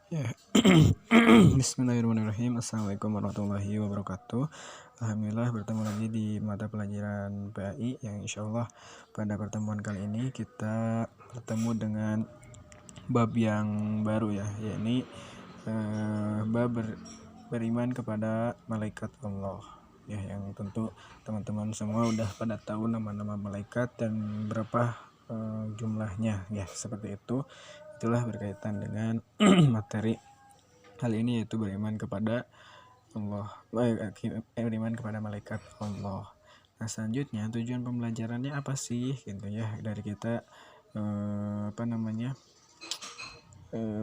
Ya. Bismillahirrahmanirrahim. Assalamualaikum warahmatullahi wabarakatuh. Alhamdulillah bertemu lagi di mata pelajaran PAI yang insya Allah pada pertemuan kali ini kita bertemu dengan bab yang baru ya, yakni bab beriman kepada malaikat Allah. Ya, yang tentu teman-teman semua udah pada tahu nama-nama malaikat dan berapa jumlahnya ya, seperti itu. Itulah berkaitan dengan materi hal ini, yaitu beriman kepada Allah, beriman kepada malaikat Allah. Nah, selanjutnya tujuan pembelajarannya apa sih gitu ya, dari kita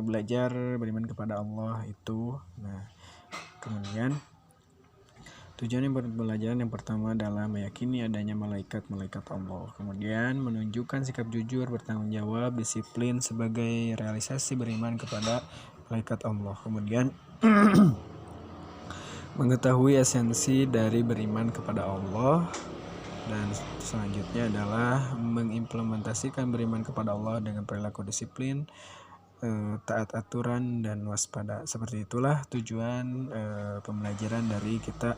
belajar beriman kepada Allah itu. Nah, kemudian tujuan pembelajaran yang pertama adalah meyakini adanya malaikat-malaikat Allah. Kemudian menunjukkan sikap jujur, bertanggung jawab, disiplin sebagai realisasi beriman kepada malaikat Allah. Kemudian mengetahui esensi dari beriman kepada Allah. Dan selanjutnya adalah mengimplementasikan beriman kepada Allah dengan perilaku disiplin, taat aturan, dan waspada. Seperti itulah tujuan pembelajaran dari kita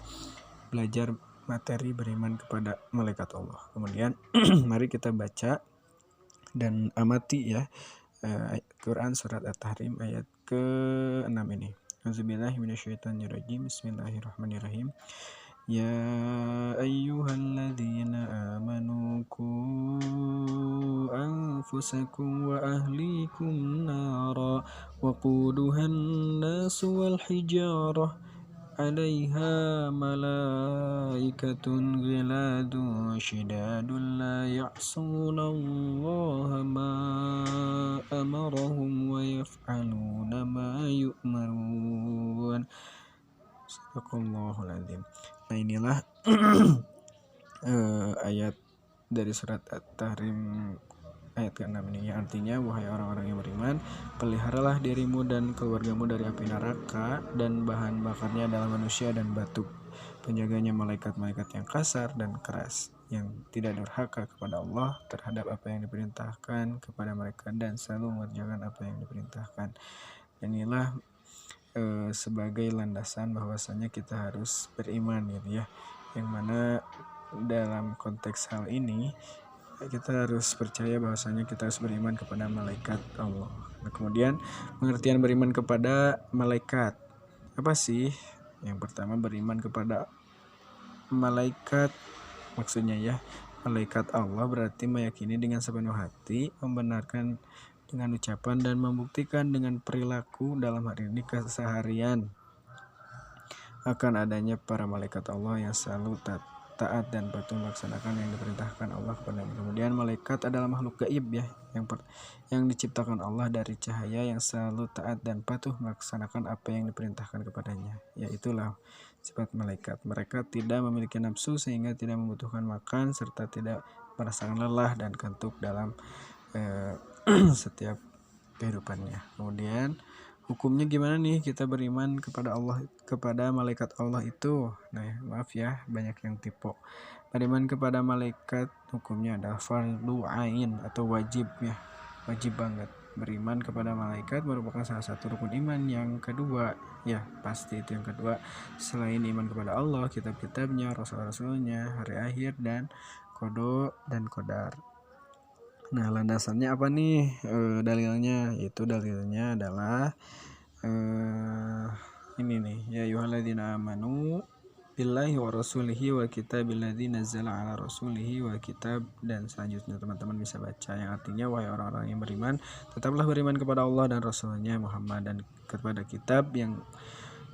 belajar materi beriman kepada malaikat Allah. Kemudian mari kita baca dan amati ya Quran surat At-Tahrim ayat ke-6 ini. Auzubillahi minasyaitonirrajim. Bismillahirrahmanirrahim. Ya ayyuhalladzina amanu qu anfusakum wa ahlikum nara waquduhan nasu wal hijarah 'alaiha malaikatun ghiladun syidadun la ya'sunallaha ma amarahum wa yaf'aluna ma yu'marun. Sadaqallahul azim. Nah, inilah ayat dari surat At-Tahrim ayat ke-6 ini, yang artinya, wahai orang-orang yang beriman, peliharalah dirimu dan keluargamu dari api neraka, dan bahan bakarnya adalah manusia dan batu. Penjaganya malaikat-malaikat yang kasar dan keras, yang tidak durhaka kepada Allah terhadap apa yang diperintahkan kepada mereka, dan selalu mengerjakan apa yang diperintahkan. Dan inilah sebagai landasan bahwasanya kita harus beriman gitu ya, yang mana dalam konteks hal ini kita harus percaya bahwasanya kita harus beriman kepada malaikat Allah. Nah, kemudian pengertian beriman kepada malaikat apa sih? Yang pertama, beriman kepada malaikat maksudnya ya, malaikat Allah berarti meyakini dengan sepenuh hati, membenarkan dengan ucapan, dan membuktikan dengan perilaku dalam hari ini keseharian akan adanya para malaikat Allah yang selalu taat dan patuh melaksanakan yang diperintahkan Allah kepadanya. Kemudian malaikat adalah makhluk gaib ya, yang diciptakan Allah dari cahaya, yang selalu taat dan patuh melaksanakan apa yang diperintahkan kepadanya. Ya, itulah sifat malaikat. Mereka tidak memiliki nafsu sehingga tidak membutuhkan makan, serta tidak merasakan lelah dan kantuk dalam setiap kehidupannya. Kemudian hukumnya gimana nih kita beriman kepada Allah, kepada malaikat Allah itu? Nah, maaf ya, banyak yang tipe. Beriman kepada malaikat hukumnya adalah fardu ain atau wajib ya, wajib banget. Beriman kepada malaikat merupakan salah satu rukun iman yang kedua ya, pasti itu yang kedua selain iman kepada Allah, kitab-kitabnya, rasul-rasulnya, hari akhir, dan qada dan qadar. Nah, landasannya apa nih? Dalilnya adalah ini nih, ya ayyuhalladzina amanu billahi wa rasulihi wa kitabil ladzi nazzala ala rasulihi wa kitab, dan selanjutnya teman-teman bisa baca, yang artinya, wahai orang-orang yang beriman, tetaplah beriman kepada Allah dan Rasulnya Muhammad, dan kepada kitab yang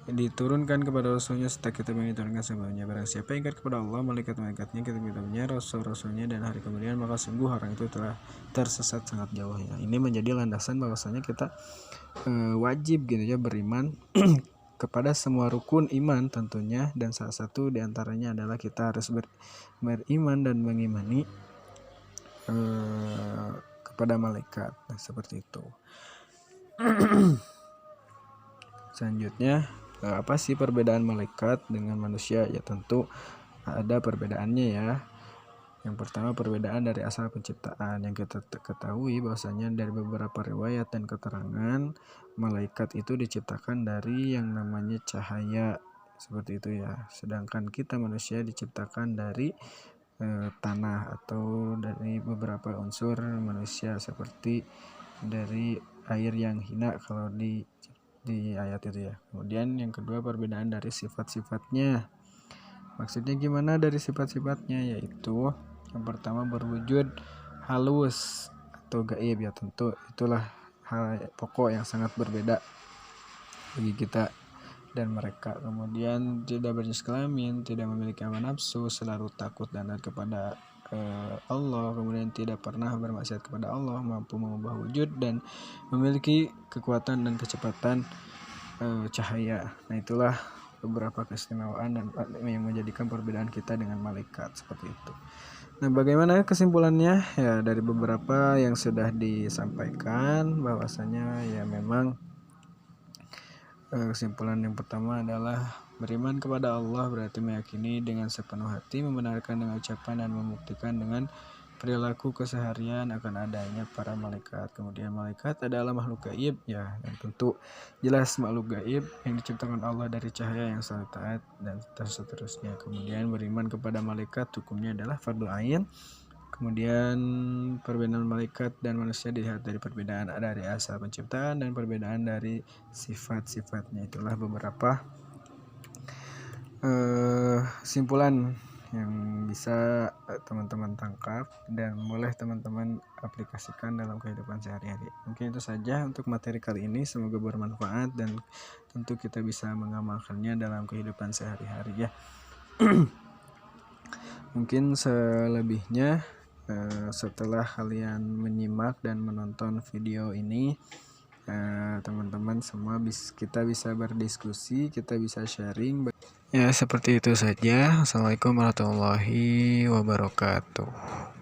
diturunkan kepada Rasulnya serta kitab yang diturunkan sebelumnya. Barang siapa yang ingkar kepada Allah, malaikat-malaikatnya, kitab-kitabnya, rasul-rasulnya, dan hari kemudian, maka sungguh orang itu telah tersesat sangat jauh ya. Ini menjadi landasan bahwasanya kita wajib gitu ya beriman kepada semua rukun iman tentunya, dan salah satu diantaranya adalah kita harus beriman dan mengimani kepada malaikat. Nah, seperti itu. Selanjutnya, apa sih perbedaan malaikat dengan manusia? Ya, tentu ada perbedaannya ya. Yang pertama, perbedaan dari asal penciptaan. Yang kita ketahui bahwasanya dari beberapa riwayat dan keterangan, malaikat itu diciptakan dari yang namanya cahaya, seperti itu ya. Sedangkan kita manusia diciptakan dari tanah atau dari beberapa unsur manusia, seperti dari air yang hina kalau di ayat itu ya. Kemudian yang kedua, perbedaan dari sifat-sifatnya. Maksudnya gimana dari sifat-sifatnya? Yaitu yang pertama, berwujud halus atau gaib ya, tentu itulah hal pokok yang sangat berbeda bagi kita dan mereka. Kemudian tidak berjenis kelamin, tidak memiliki hawa nafsu, selalu takut dan taat kepada Allah. Kemudian tidak pernah bermaksiat kepada Allah, mampu mengubah wujud dan memiliki kekuatan dan kecepatan cahaya. Nah, itulah beberapa keistimewaan dan yang menjadikan perbedaan kita dengan malaikat, seperti itu. Nah, bagaimana kesimpulannya? Ya, dari beberapa yang sudah disampaikan bahwasanya ya memang kesimpulan yang pertama adalah beriman kepada Allah berarti meyakini dengan sepenuh hati, membenarkan dengan ucapan dan membuktikan dengan perilaku keseharian akan adanya para malaikat. Kemudian malaikat adalah makhluk gaib ya, dan tentu jelas makhluk gaib yang diciptakan Allah dari cahaya yang selalu taat dan seterusnya. Kemudian beriman kepada malaikat hukumnya adalah fardhu ain. Kemudian perbedaan malaikat dan manusia dilihat dari perbedaan dari asal penciptaan dan perbedaan dari sifat-sifatnya. Itulah beberapa kesimpulan yang bisa teman-teman tangkap dan boleh teman-teman aplikasikan dalam kehidupan sehari-hari. Mungkin itu saja untuk materi kali ini, semoga bermanfaat dan tentu kita bisa mengamalkannya dalam kehidupan sehari-hari ya. Mungkin selebihnya setelah kalian menyimak dan menonton video ini, teman-teman semua kita bisa berdiskusi, kita bisa sharing. Ya, seperti itu saja. Assalamualaikum warahmatullahi wabarakatuh.